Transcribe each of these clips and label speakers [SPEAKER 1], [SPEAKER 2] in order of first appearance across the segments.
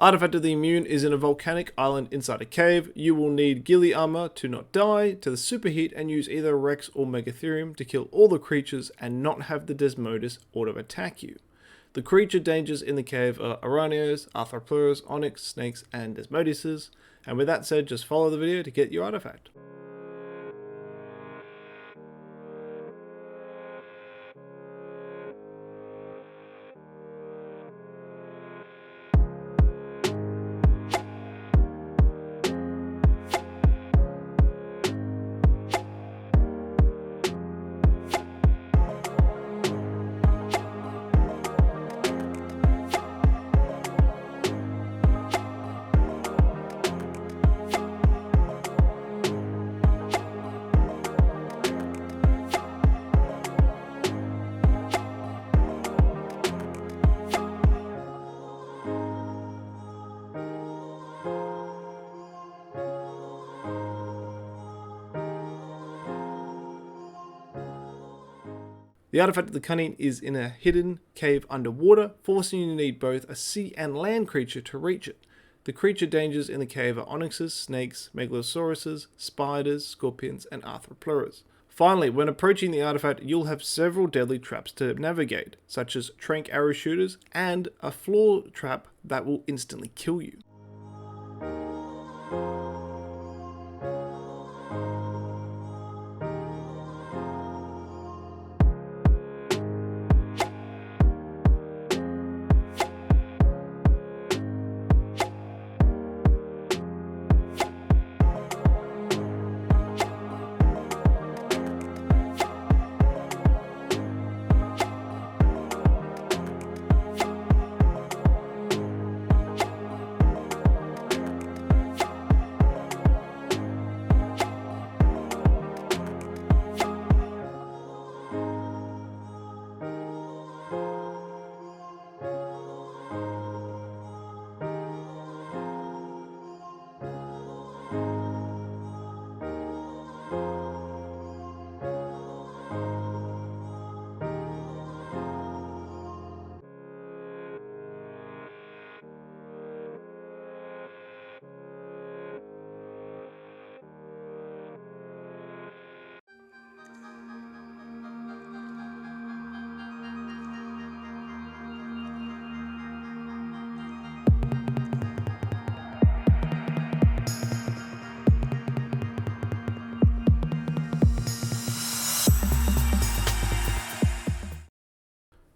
[SPEAKER 1] Artifact of the Immune is in a volcanic island inside a cave. You will need ghillie armor to not die to the superheat and use either Rex or Megatherium to kill all the creatures and not have the Desmodus auto attack you. The creature dangers in the cave are Aranios, Arthroplurus, Onyx, Snakes and Desmoduses. And with that said, just follow the video to get your artifact. The artifact of the Cunning is in a hidden cave underwater, forcing you to need both a sea and land creature to reach it. The creature dangers in the cave are onyxes, snakes, megalosauruses, spiders, scorpions, and arthroplurus. Finally, when approaching the artifact, you'll have several deadly traps to navigate, such as trank arrow shooters and a floor trap that will instantly kill you.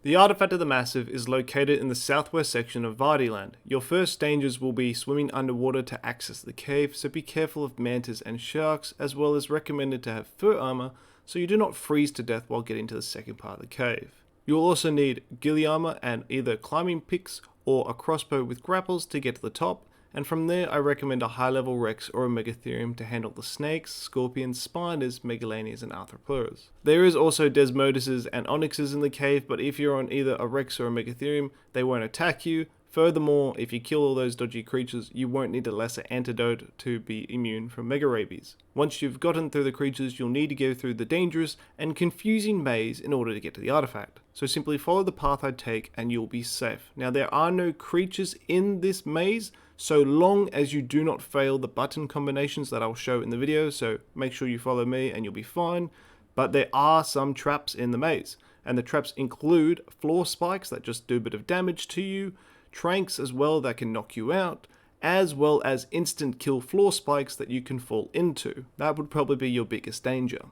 [SPEAKER 1] The Artifact of the Massive is located in the southwest section of Vardyland. Your first dangers will be swimming underwater to access the cave, so be careful of mantas and sharks, as well as recommended to have fur armor so you do not freeze to death while getting to the second part of the cave. You will also need ghillie armor and either climbing picks or a crossbow with grapples to get to the top, and from there I recommend a high level Rex or a Megatherium to handle the snakes, scorpions, spiders, megalanias and arthroplurus. There is also Desmoduses and onyxes in the cave, but if you're on either a Rex or a Megatherium, they won't attack you. Furthermore, if you kill all those dodgy creatures, you won't need a lesser antidote to be immune from mega rabies. Once you've gotten through the creatures, you'll need to go through the dangerous and confusing maze in order to get to the artifact. So simply follow the path I take and you'll be safe. Now there are no creatures in this maze, so long as you do not fail the button combinations that I'll show in the video, so make sure you follow me and you'll be fine. But there are some traps in the maze, and the traps include floor spikes that just do a bit of damage to you, tranks as well that can knock you out, as well as instant kill floor spikes that you can fall into. That would probably be your biggest danger.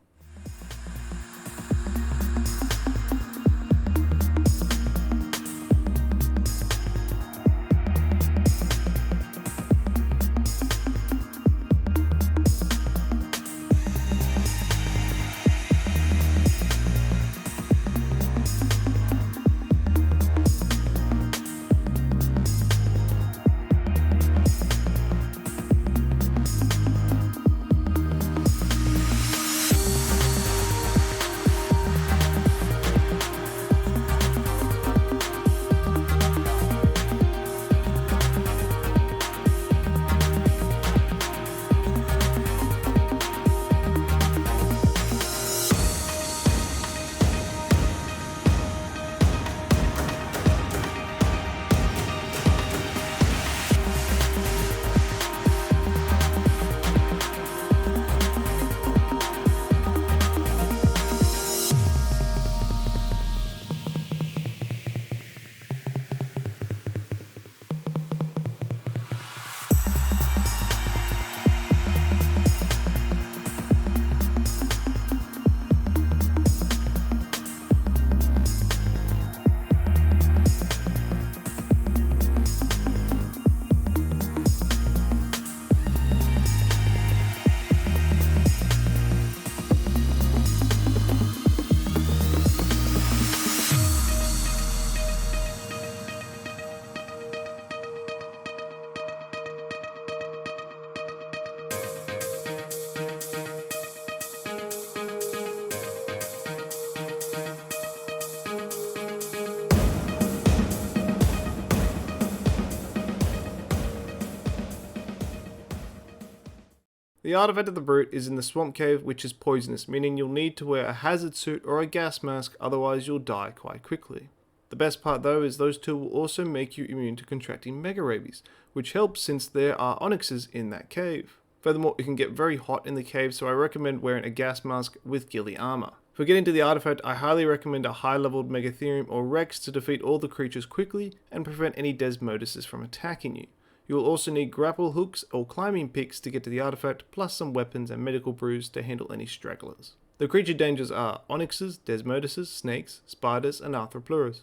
[SPEAKER 1] The artifact of the brute is in the swamp cave, which is poisonous, meaning you'll need to wear a hazard suit or a gas mask, otherwise you'll die quite quickly. The best part though is those two will also make you immune to contracting mega rabies, which helps since there are onyxes in that cave. Furthermore, it can get very hot in the cave, so I recommend wearing a gas mask with ghillie armor. For getting to the artifact, I highly recommend a high-leveled Megatherium or Rex to defeat all the creatures quickly and prevent any Desmoduses from attacking you. You will also need grapple hooks or climbing picks to get to the artifact, plus some weapons and medical brews to handle any stragglers. The creature dangers are onyxes, Desmoduses, snakes, spiders, and arthropluras.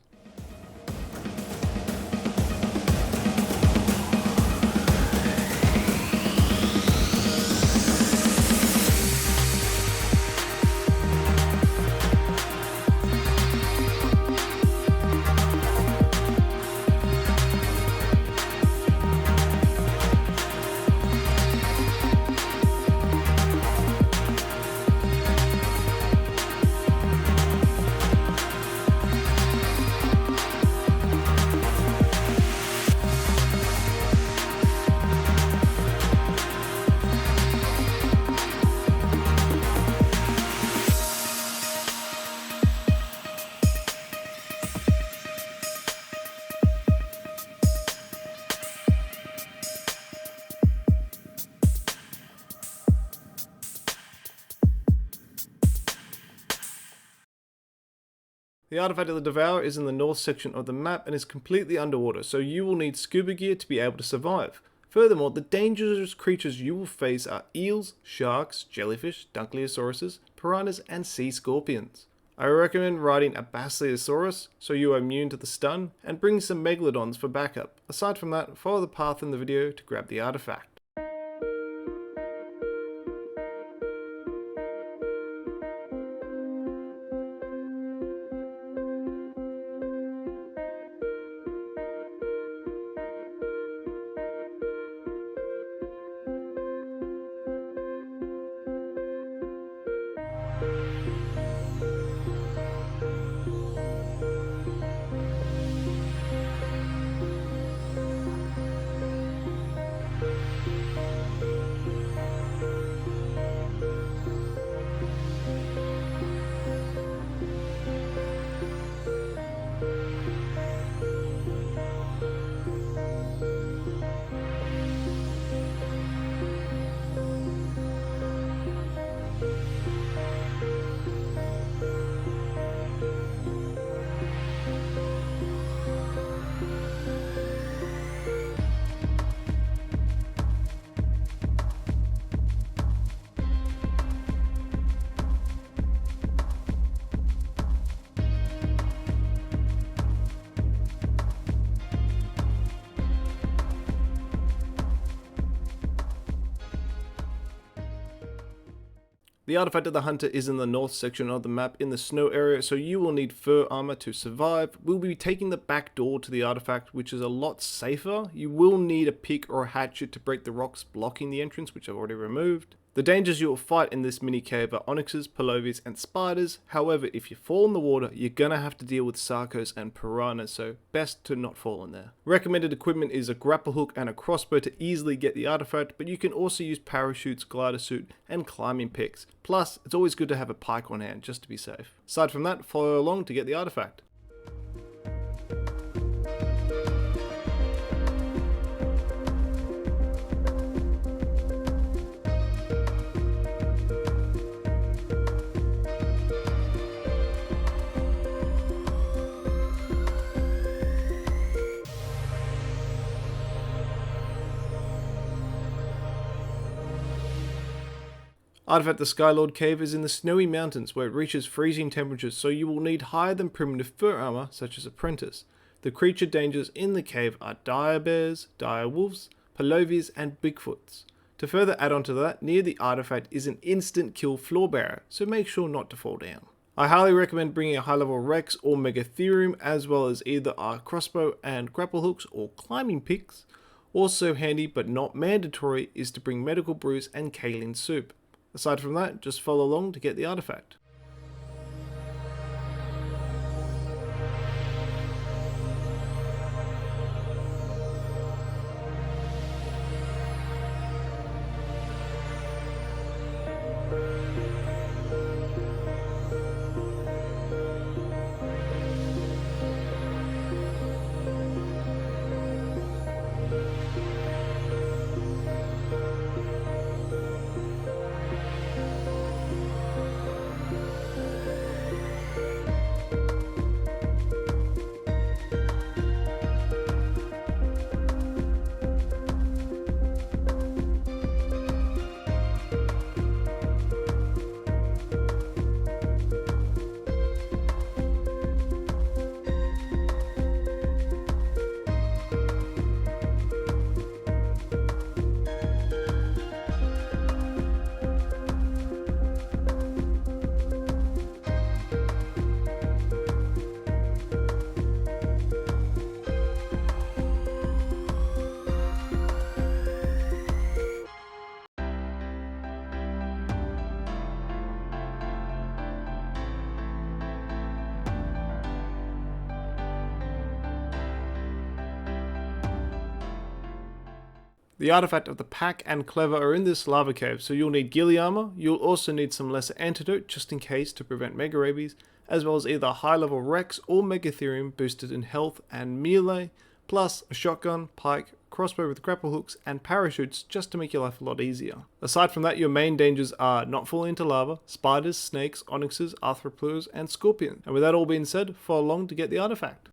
[SPEAKER 1] The artifact of the Devourer is in the north section of the map and is completely underwater, so you will need scuba gear to be able to survive. Furthermore, the dangerous creatures you will face are eels, sharks, jellyfish, Dunkleosauruses, piranhas, and sea scorpions. I recommend riding a Basilosaurus so you are immune to the stun, and bring some Megalodons for backup. Aside from that, follow the path in the video to grab the artifact. The artifact of the hunter is in the north section of the map in the snow area, so you will need fur armor to survive. We'll be taking the back door to the artifact, which is a lot safer. You will need a pick or a hatchet to break the rocks blocking the entrance, which I've already removed. The dangers you will fight in this mini cave are onyxes, palovies, and spiders. However, if you fall in the water, you're gonna have to deal with sarcos and piranhas, so best to not fall in there. Recommended equipment is a grapple hook and a crossbow to easily get the artifact, but you can also use parachutes, glider suit, and climbing picks. Plus, it's always good to have a pike on hand just to be safe. Aside from that, follow along to get the artifact. Artifact the Skylord cave is in the snowy mountains where it reaches freezing temperatures, so you will need higher than primitive fur armor such as Apprentice. The creature dangers in the cave are dire bears, dire wolves, palovies, and bigfoots. To further add on to that, near the artifact is an instant kill floor barrier, so make sure not to fall down. I highly recommend bringing a high level Rex or Megatherium, as well as either our crossbow and grapple hooks or climbing picks. Also handy but not mandatory is to bring medical brews and kaolin soup. Aside from that, just follow along to get the artifact. The artifact of the pack and clever are in this lava cave, so you'll need ghillie armor. You'll also need some lesser antidote just in case to prevent mega rabies, as well as either high level Rex or Megatherium boosted in health and melee, plus a shotgun, pike, crossbow with grapple hooks, and parachutes just to make your life a lot easier. Aside from that, your main dangers are not falling into lava, spiders, snakes, onyxes, arthropods, and scorpions. And with that all being said, follow along to get the artifact.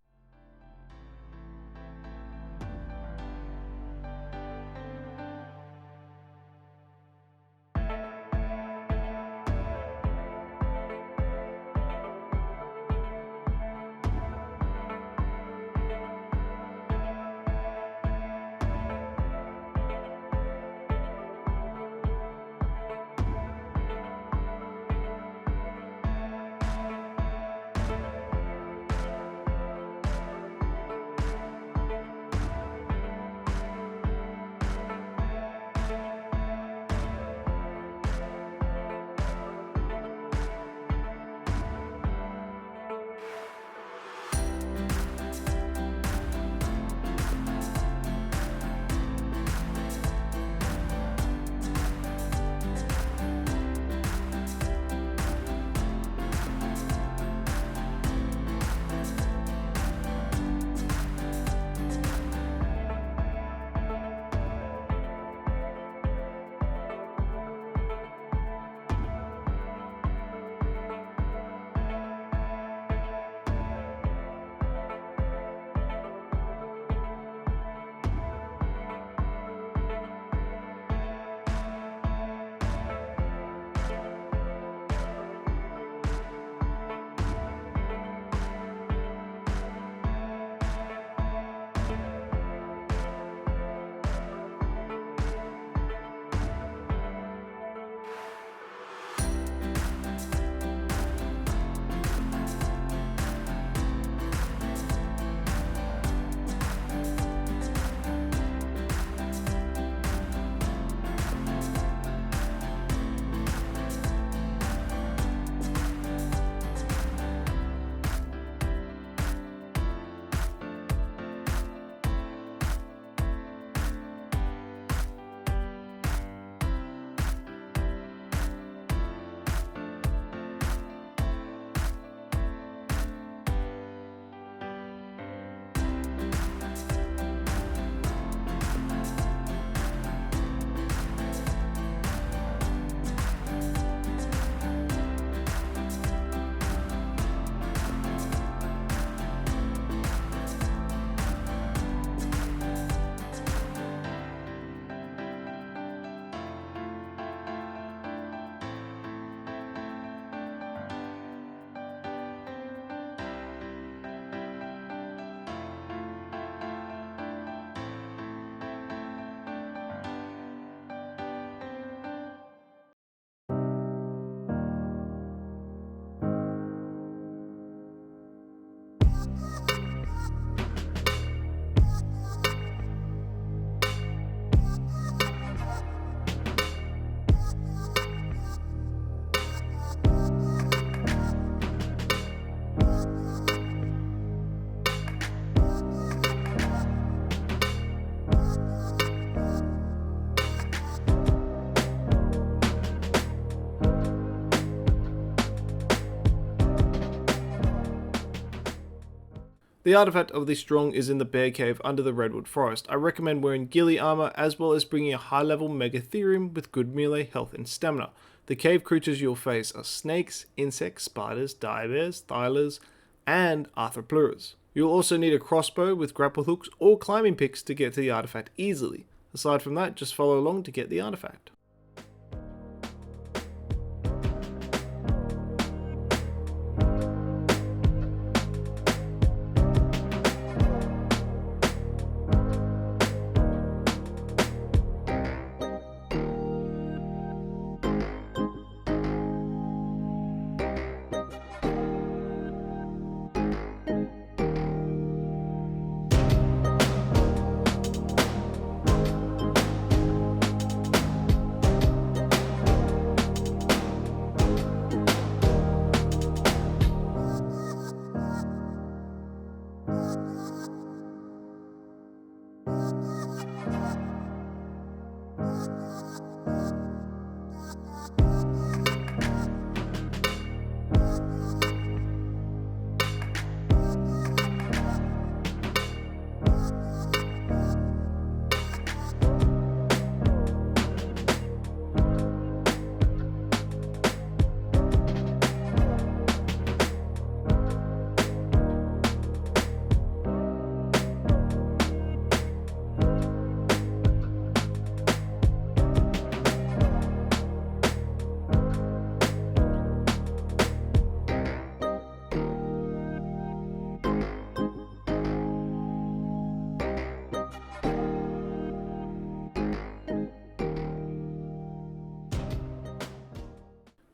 [SPEAKER 1] The artifact of the strong is in the bear cave under the redwood forest. I recommend wearing ghillie armor as well as bringing a high level Megatherium with good melee health and stamina. The cave creatures you'll face are snakes, insects, spiders, direbears, thylers, and arthropods. You'll also need a crossbow with grapple hooks or climbing picks to get to the artifact easily. Aside from that, just follow along to get the artifact.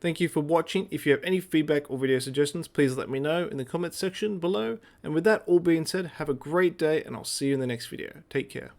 [SPEAKER 1] Thank you for watching. If you have any feedback or video suggestions, please let me know in the comments section below. And with that all being said, have a great day and I'll see you in the next video. Take care.